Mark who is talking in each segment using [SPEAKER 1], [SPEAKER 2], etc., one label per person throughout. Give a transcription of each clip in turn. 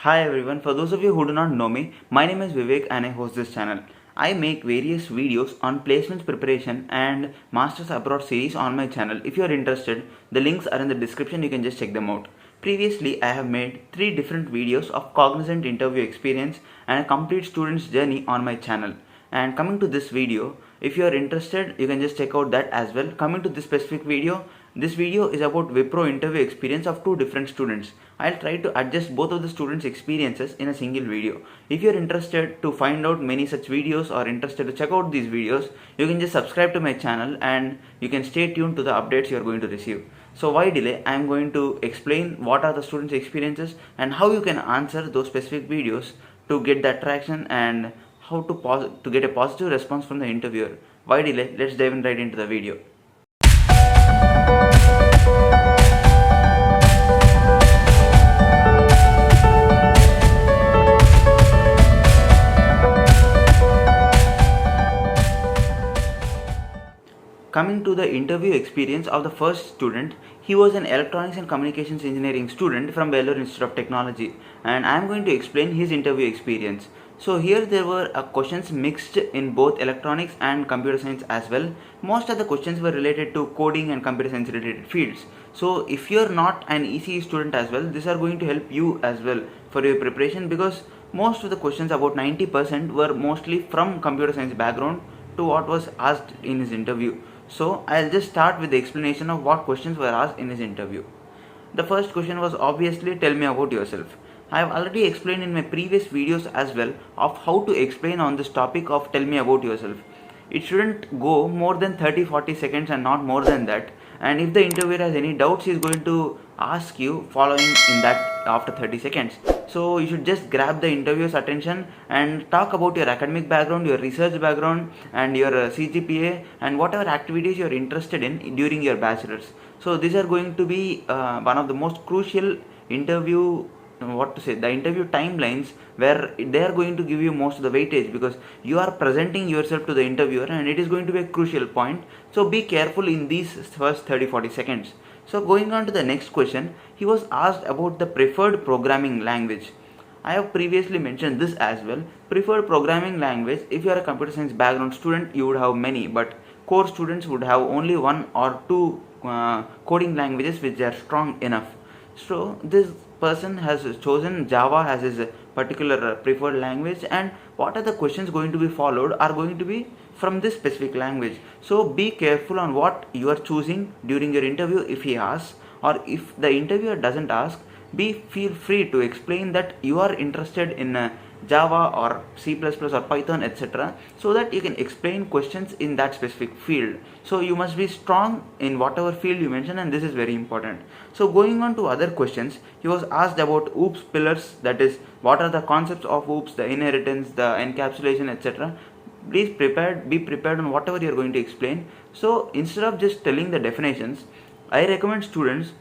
[SPEAKER 1] Hi everyone, for those of you who do not know me, my name is Vivek and I host this channel. I make various videos on placements preparation and Masters Abroad series on my channel. If you are interested, the links are in the description, you can just check them out. Previously, I have made 3 different videos of cognizant interview experience and a complete student's journey on my channel. And coming to this video, if you are interested, you can just check out that as well. Coming to this specific video, this video is about Wipro interview experience of 2 different students. I'll try to adjust both of the students' experiences in a single video. If you're interested to find out many such videos or interested to check out these videos, you can just subscribe to my channel and you can stay tuned to the updates you're going to receive. So why delay? I'm going to explain what are the students' experiences and how you can answer those specific videos to get that traction and how to get a positive response from the interviewer. Why delay? Let's dive in right into the video. Coming to the interview experience of the first student, he was an electronics and communications engineering student from Vellore Institute of Technology, and I am going to explain his interview experience. So here there were questions mixed in both electronics and computer science as well. Most of the questions were related to coding and computer science related fields. So if you are not an ECE student as well, these are going to help you as well for your preparation, because most of the questions, about 90%, were mostly from computer science background to what was asked in his interview. So I'll just start with the explanation of what questions were asked in his interview. The first question was obviously, tell me about yourself. I have already explained in my previous videos as well of how to explain on this topic of tell me about yourself. It shouldn't go more than 30-40 seconds and not more than that. And if the interviewer has any doubts, he is going to ask you following in that after 30 seconds. So you should just grab the interviewer's attention and talk about your academic background, your research background, and your CGPA, and whatever activities you are interested in during your bachelor's. So these are going to be one of the most crucial interview the interview timelines, where they are going to give you most of the weightage, because you are presenting yourself to the interviewer and it is going to be a crucial point. So be careful in these first 30-40 seconds. So going on to the next question, he was asked about the preferred programming language. I have previously mentioned this as well. Preferred programming language, if you are a computer science background student, you would have many, but core students would have only 1 or 2 coding languages which are strong enough. So this person has chosen Java as his particular preferred language, and what are the questions going to be followed are going to be from this specific language. So be careful on what you are choosing during your interview. If he asks, or if the interviewer doesn't ask, feel free to explain that you are interested in Java or C++ or Python, etc., so that you can explain questions in that specific field. So you must be strong in whatever field you mention, and this is very important. So going on to other questions, he was asked about OOPS pillars, that is, what are the concepts of OOPS, the inheritance, the encapsulation, etc. Please be prepared on whatever you are going to explain. So instead of just telling the definitions, I recommend students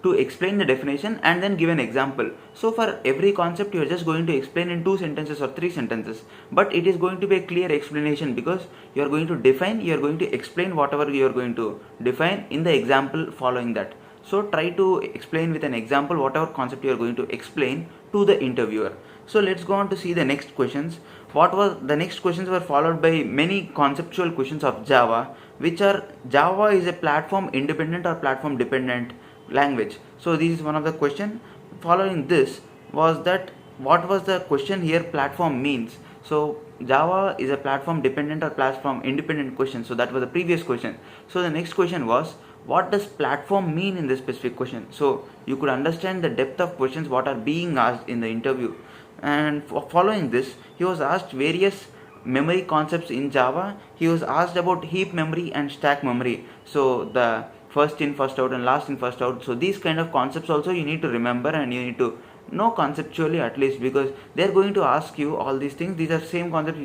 [SPEAKER 1] to explain the definition and then give an example. So for every concept you are just going to explain in 2 sentences or 3 sentences, but it is going to be a clear explanation, because you are going to define, you are going to explain whatever you are going to define in the example following that. So try to explain with an example whatever concept you are going to explain to the interviewer. So let's go on to see the next questions. The next questions were followed by many conceptual questions of Java, which are, Java is a platform independent or platform dependent language. So this is one of the question. Following this was that, what was the question here platform means. So Java is a platform dependent or platform independent question. So that was the previous question. So the next question was, what does platform mean in this specific question. So you could understand the depth of questions what are being asked in the interview. And following this, he was asked various memory concepts in Java. He was asked about heap memory and stack memory. So the first in first out and last in first out. So these kind of concepts also you need to remember, and you need to know conceptually at least, because they are going to ask you all these things. These are same concepts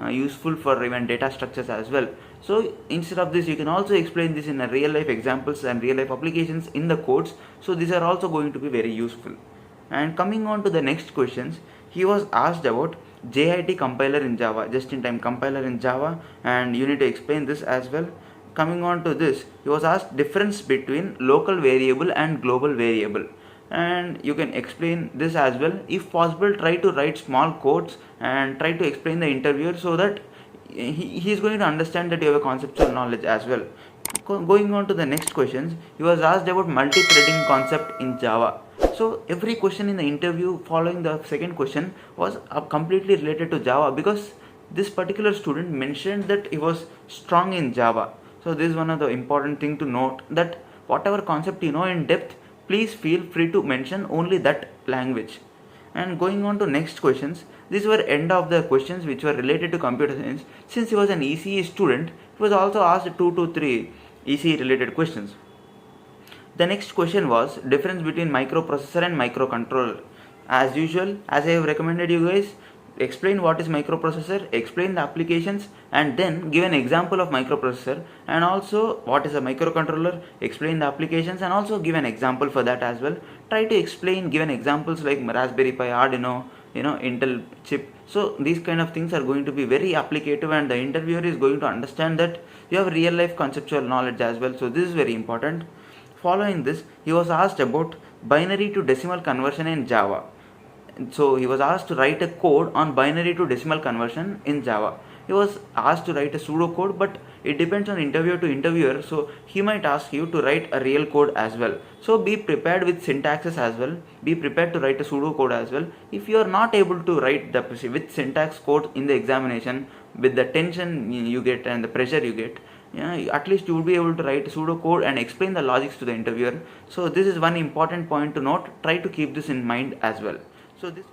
[SPEAKER 1] useful for even data structures as well. So instead of this, you can also explain this in a real life examples and real life applications in the codes. So these are also going to be very useful. And coming on to the next questions, he was asked about JIT compiler in Java, just in time compiler in Java, and you need to explain this as well. Coming on to this, he was asked difference between local variable and global variable. and you can explain this as well. If possible, try to write small quotes and try to explain the interviewer so that he is going to understand that you have a conceptual knowledge as well. Going on to the next questions, he was asked about multi-threading concept in Java. So every question in the interview following the second question was completely related to Java, because this particular student mentioned that he was strong in Java. So this is one of the important thing to note, that whatever concept you know in depth, please feel free to mention only that language. And going on to next questions, these were end of the questions which were related to computer science. Since he was an ECE student, he was also asked 2 to 3 ECE related questions. The next question was difference between microprocessor and microcontroller. As usual, as I have recommended you guys, explain what is microprocessor, explain the applications, and then give an example of microprocessor, and also what is a microcontroller, explain the applications, and also give an example for that as well. Try to explain, given examples like Raspberry Pi, Arduino, Intel chip. So these kind of things are going to be very applicative, and the interviewer is going to understand that you have real life conceptual knowledge as well. So this is very important. Following this, he was asked about binary to decimal conversion in Java. So he was asked to write a code on binary to decimal conversion in Java. He was asked to write a pseudo code, but it depends on interviewer to interviewer, so he might ask you to write a real code as well. So be prepared with syntaxes as well, be prepared to write a pseudo code as well. If you are not able to write the with syntax code in the examination, with the tension you get and the pressure you get, at least you will be able to write pseudo code and explain the logics to the interviewer. So this is one important point to note. Try to keep this in mind as well.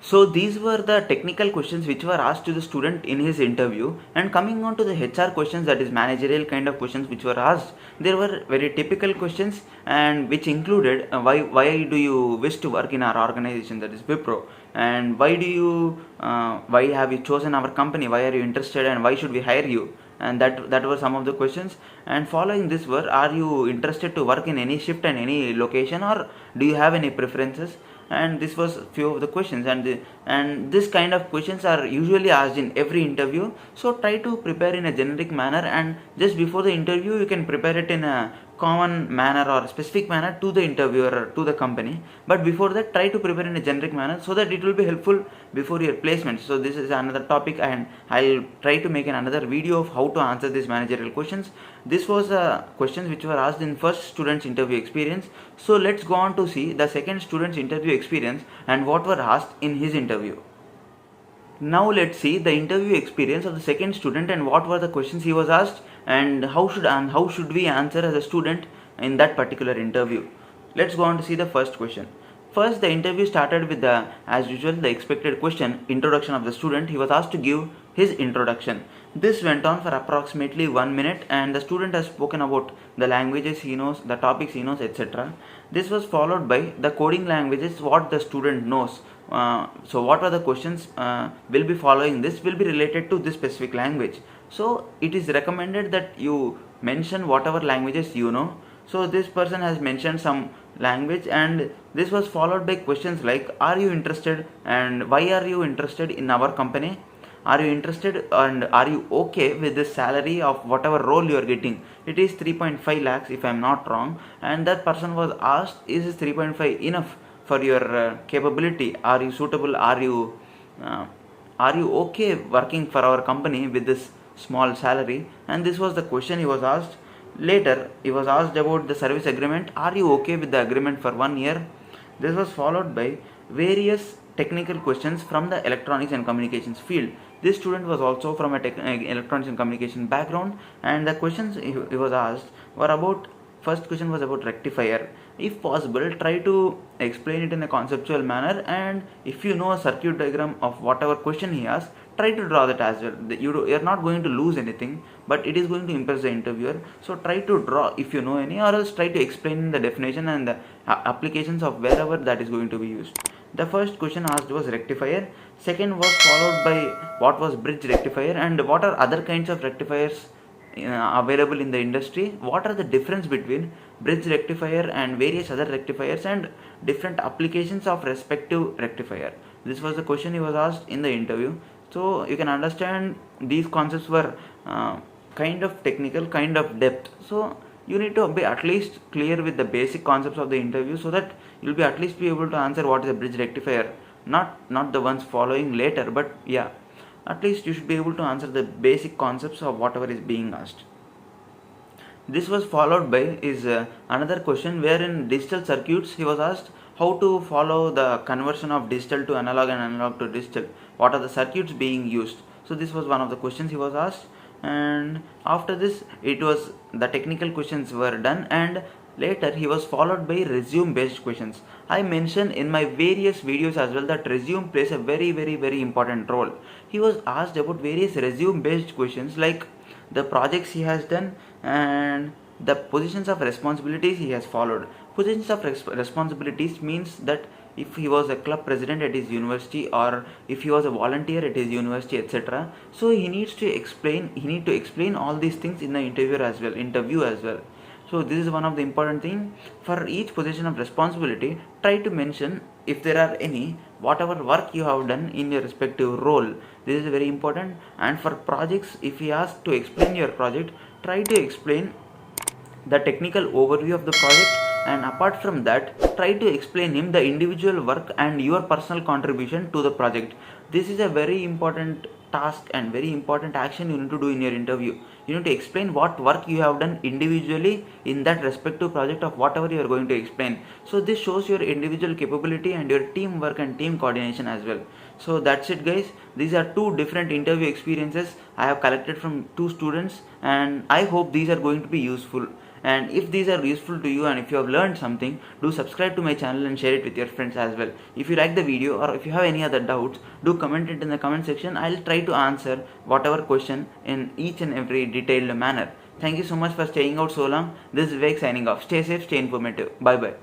[SPEAKER 1] So these were the technical questions which were asked to the student in his interview. And coming on to the HR questions, that is managerial kind of questions which were asked, there were very typical questions, and which included why do you wish to work in our organization, that is Wipro, and why have you chosen our company, why are you interested, and why should we hire you. And that were some of the questions. And following this were, are you interested to work in any shift and any location, or do you have any preferences. And this was few of the questions, and this kind of questions are usually asked in every interview. So try to prepare in a generic manner, and just before the interview you can prepare it in a common manner or specific manner to the interviewer or to the company. But before that, try to prepare in a generic manner so that it will be helpful before your placement. So this is another topic, and I'll try to make another video of how to answer these managerial questions. This was questions which were asked in first student's interview experience. So let's go on to see the second student's interview experience and what were asked in his interview. Now let's see the interview experience of the second student and what were the questions he was asked, and how should we answer as a student in that particular interview. Let's go on to see the first question. First, the interview started with as usual, the expected question, introduction of the student. He was asked to give his introduction. This went on for approximately 1 minute, and the student has spoken about the languages he knows, the topics he knows, etc. This was followed by the coding languages, what the student knows. So what are the questions will be following this will be related to this specific language. So it is recommended that you mention whatever languages you know. So this person has mentioned some language, and this was followed by questions like, are you interested, and why are you interested in our company? Are you interested, and are you okay with the salary of whatever role you are getting? It is 3.5 lakhs if I am not wrong. And that person was asked, is this 3.5 enough for your capability? Are you suitable? Are you okay working for our company with this small salary? And this was the question he was asked. Later, he was asked about the service agreement. Are you okay with the agreement for 1 year? This was followed by various technical questions from the electronics and communications field. This student was also from a electronics and communication background, and the questions he was asked were about, first question was about rectifier. If possible, try to explain it in a conceptual manner, and if you know a circuit diagram of whatever question he asked, try to draw that as well. You are not going to lose anything, but it is going to impress the interviewer. So try to draw if you know any, or else try to explain the definition and the applications of wherever that is going to be used. The first question asked was rectifier. Second was followed by what was bridge rectifier, and what are other kinds of rectifiers available in the industry. What are the difference between bridge rectifier and various other rectifiers, and different applications of respective rectifier. This was the question he was asked in the interview. So you can understand these concepts were kind of technical, kind of depth. So you need to be at least clear with the basic concepts of the interview, so that you'll be at least be able to answer what is a bridge rectifier, not the ones following later, but yeah, at least you should be able to answer the basic concepts of whatever is being asked. This was followed by is another question where in digital circuits he was asked how to follow the conversion of digital to analog and analog to digital, what are the circuits being used. So this was one of the questions he was asked, and after this it was the technical questions were done, and later he was followed by resume based questions. I mentioned in my various videos as well that resume plays a very important role. He was asked about various resume based questions like the projects he has done and the positions of responsibilities he has followed. Positions of responsibilities means that if he was a club president at his university or if he was a volunteer at his university, etc. So he need to explain all these things in the interview as well. So this is one of the important thing. For each position of responsibility, try to mention if there are any, whatever work you have done in your respective role. This is very important. And for projects, if he asks to explain your project, try to explain the technical overview of the project, and apart from that, try to explain him the individual work and your personal contribution to the project. This is a very important task and very important action you need to do in your interview. You need to explain what work you have done individually in that respective project of whatever you are going to explain. So this shows your individual capability and your teamwork and team coordination as well. So that's it guys. These are two different interview experiences I have collected from two students, and I hope these are going to be useful. And if these are useful to you and if you have learned something, do subscribe to my channel and share it with your friends as well. If you like the video or if you have any other doubts, do comment it in the comment section. I'll try to answer whatever question in each and every detailed manner. Thank you so much for staying out so long. This is Vivek signing off. Stay safe, stay informative. Bye bye.